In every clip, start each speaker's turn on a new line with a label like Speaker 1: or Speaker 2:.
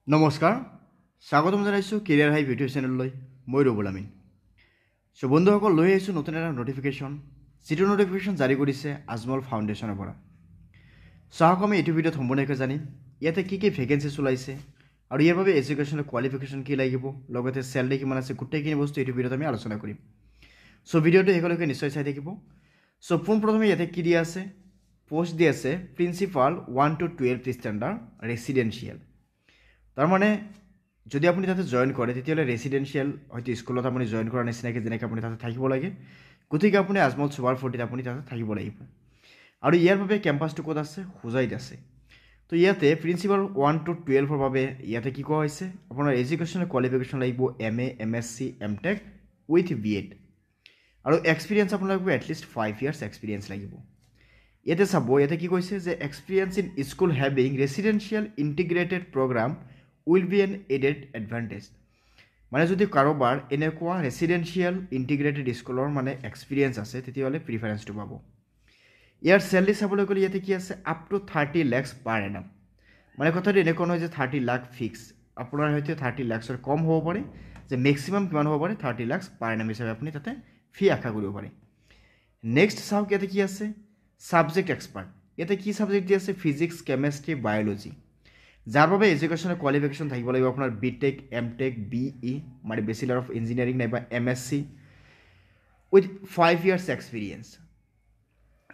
Speaker 1: নমস্কাৰ স্বাগতম জনাইছোঁ কেৰিয়াৰ হাই ভিডিঅ' চেনেললৈ মই ৰবুল আমিন চ' বন্ধুসকল লৈ আহিছোঁ নতুন এটা নটিফিকেশ্যন যিটো নটিফিকেশ্যন জাৰি কৰিছে আজমল ফাউণ্ডেশ্যনৰ পৰা চাওক আমি এইটো ভিডিঅ'ত সম্পূৰ্ণকৈ জানিম ইয়াতে কি কি ভেকেঞ্চিছ ওলাইছে আৰু ইয়াৰ বাবে এডুকেশ্যনেল কোৱালিফিকেশ্যন কি লাগিব লগতে চেলাৰী কিমান আছে গোটেইখিনি বস্তু এইটো ভিডিঅ'ত আমি আলোচনা কৰিম চ' ভিডিঅ'টো শেষলৈকে নিশ্চয় চাই থাকিব চ' পোনপ্ৰথমে ইয়াতে কি দিয়া আছে পোষ্ট দিয়া আছে প্ৰিন্সিপাল 1 to 12 ষ্টেণ্ডাৰ্ড ৰেচিডেঞ্চিয়েল তাৰমানে যদি আপুনি তাতে জয়েন কৰে তেতিয়াহ'লে ৰেচিডেঞ্চিয়েল হয়তো স্কুলত আপুনি জয়েন কৰাৰ নিচিনাকৈ যেনেকৈ আপুনি তাতে থাকিব লাগে গতিকে আপুনি আজমল সুপাৰ 40ত আপুনি তাতে থাকিব লাগিব আৰু ইয়াৰ বাবে কেম্পাছটো ক'ত আছে হোজাইত আছে তো ইয়াতে প্ৰিন্সিপাল 1 to 12ৰ বাবে ইয়াতে কি কোৱা হৈছে আপোনাৰ এডুকেশ্যনেল কোৱালিফিকেশ্যন লাগিব MA MSc MTech with BEd আৰু এক্সপিৰিয়েঞ্চ আপোনাৰ লাগিব এটলিষ্ট 5 years এক্সপিৰিয়েঞ্চ লাগিব ইয়াতে চাব ইয়াতে কি কৈছে যে experience in school having residential integrated programme will be an added advantage মানে যদি কাৰোবাৰ এনেকুৱা ৰেচিডেঞ্চিয়েল ইণ্টিগ্ৰেটেড স্কুলৰ মানে এক্সপিৰিয়েঞ্চ আছে তেতিয়াহ'লে প্ৰিফাৰেঞ্চটো পাব ইয়াৰ চেলাৰী চাবলৈ গ'লে ইয়াতে কি আছে আপ টু 30 lakhs পাৰ এনাম মানে কথাটো এনেকুৱা নহয় যে 30 লাখ ফিক্স আপোনাৰ হয়তো 30 lakhsৰ কম হ'ব পাৰে যে মেক্সিমাম কিমান হ'ব পাৰে 30 lakhs পাৰ এনাম হিচাপে আপুনি তাতে ফি আশা কৰিব পাৰে নেক্সট চাওক ইয়াতে কি আছে ছাবজেক্ট এক্সপাৰ্ট ইয়াতে কি ছাবজেক্ট দি আছে ফিজিক্স কেমেষ্ট্ৰি বায়'লজি যাৰ বাবে এডুকেশ্যনেল কোৱালিফিকেশ্যন থাকিব লাগিব আপোনাৰ BTech MTech BE মানে বেচেলাৰ অফ ইঞ্জিনিয়াৰিং নাইবা MSc উইথ 5 years এক্সপিৰিয়েঞ্চ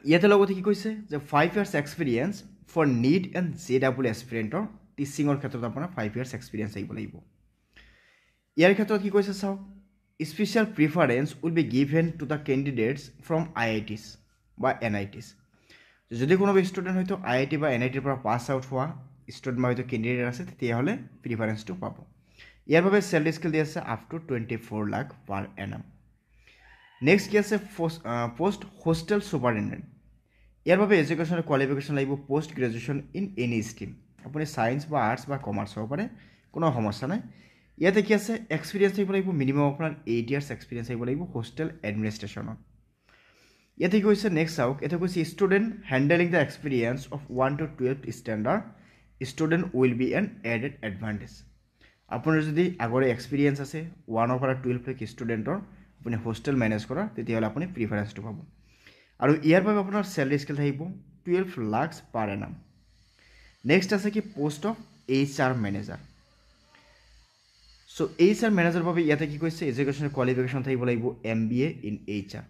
Speaker 1: ইয়াতে লগতে কি কৈছে যে 5 years experience for NEET and JEE এছপিৰেণ্টৰ টিচিঙৰ ক্ষেত্ৰত আপোনাৰ 5 years এক্সপিৰিয়েঞ্চ থাকিব লাগিব ইয়াৰ ক্ষেত্ৰত কি কৈছে চাওক special preference will be given to the candidates from IITs বা NITs যদি কোনোবা ষ্টুডেণ্ট হয়তো IIT বা NITৰ পৰা পাছ আউট হোৱা ষ্টুডেণ্ট হয়তো কেণ্ডিডেট আছে তেতিয়াহ'লে প্ৰিফাৰেঞ্চটো পাব ইয়াৰ বাবে চেলাৰী স্কেল দি আছে up to 24 lakh per Enam next কি আছে পোষ্ট হোষ্টেল ছুপাৰিণ্টেণ্ডেণ্ট ইয়াৰ বাবে এডুকেশ্যনেল কোৱালিফিকেশ্যন লাগিব post graduation in any stream আপুনি ছায়েন্স বা আৰ্টছ বা কমাৰ্চ হ'ব পাৰে কোনো সমস্যা নাই ইয়াতে কি আছে এক্সপিৰিয়েঞ্চ থাকিব লাগিব মিনিমাম আপোনাৰ 8 years এক্সপিৰিয়েঞ্চ থাকিব লাগিব হোষ্টেল এডমিনিষ্ট্ৰেশ্যনত ইয়াতে কি কৈছে নেক্সট চাওক ইয়াতে কৈছে student handling the experience of 1 to 12 standard student will be an added advantage আপোনাৰ যদি আগৰে এক্সপিৰিয়েঞ্চ আছে 1 পৰা 12 লৈকে ষ্টুডেণ্টৰ আপুনি হোষ্টেল মেনেজ কৰা তেতিয়াহ'লে আপুনি প্ৰিফাৰেঞ্চটো পাব আৰু ইয়াৰ বাবে আপোনাৰ চেলাৰী স্কেল থাকিব 12 lakhs পাৰ এনাম নেক্সট আছে কি পোষ্ট অফ HR মেনেজাৰ চ' HR মেনেজাৰৰ বাবে ইয়াতে কি কৈছে এডুকেশ্যনেল কোৱালিফিকেশ্যন থাকিব লাগিব MBA in HR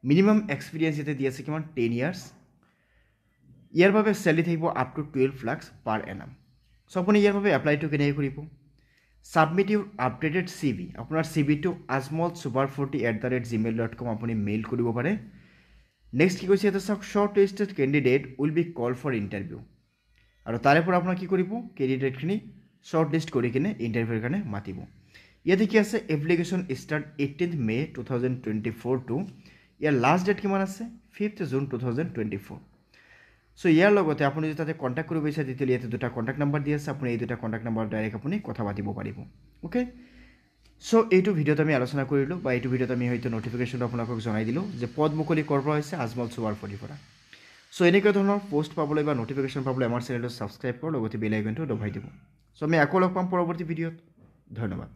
Speaker 1: minimum experience ইয়াতে দি আছে কিমান 10 years ইয়াৰ বাবে চেলাৰী থাকিব আপ টু 12 lakhs পাৰ এনাম চ' আপুনি ইয়াৰ বাবে এপ্লাইটো কেনেকৈ কৰিব ছাবমিট ইউৰ আপডেটেড CV আপোনাৰ CVটো ajmolsuper40@gmail.com আপুনি মেইল কৰিব পাৰে নেক্সট কি কৈছে ইয়াতে চাওক short listed candidate will be call for interview আৰু তাৰে পৰা আপোনাৰ কি কৰিব কেণ্ডিডেটখিনি শ্বৰ্ট লিষ্ট কৰি কিনে ইণ্টাৰভিউৰ কাৰণে মাতিব ইয়াতে কি আছে application start 18th May 2024 to ইয়াৰ লাষ্ট ডেট কিমান আছে 5th June 2024 চ' ইয়াৰ লগতে আপুনি যদি তাতে কণ্টেক্ট কৰিব বিচাৰে তেতিয়াহ'লে ইয়াতে দুটা কণ্টেক্ট নম্বৰ দি আছে আপুনি এই দুটা কণ্টেক্ট নম্বৰ ডাইৰেক্ট আপুনি কথা পাতিব পাৰিব অ'কে চ' এইটো ভিডিঅ'ত আমি আলোচনা কৰিলোঁ বা এইটো ভিডিঅ'ত আমি হয়তো নটিফিকেশ্যনটো আপোনালোকক জনাই দিলোঁ যে পদ মুকলি কৰিব হৈছে আজমল সুপাৰ 40 পৰা চ' এনেকুৱা ধৰণৰ পোষ্ট পাবলৈ বা নটিফিকেশ্যন পাবলৈ আমাৰ চেনেলটো ছাবস্ক্ৰাইব কৰক লগতে বেল আইকনটো দবাই দিব চ' আমি আকৌ লগ পাম পৰৱৰ্তী ভিডিঅ'ত ধন্যবাদ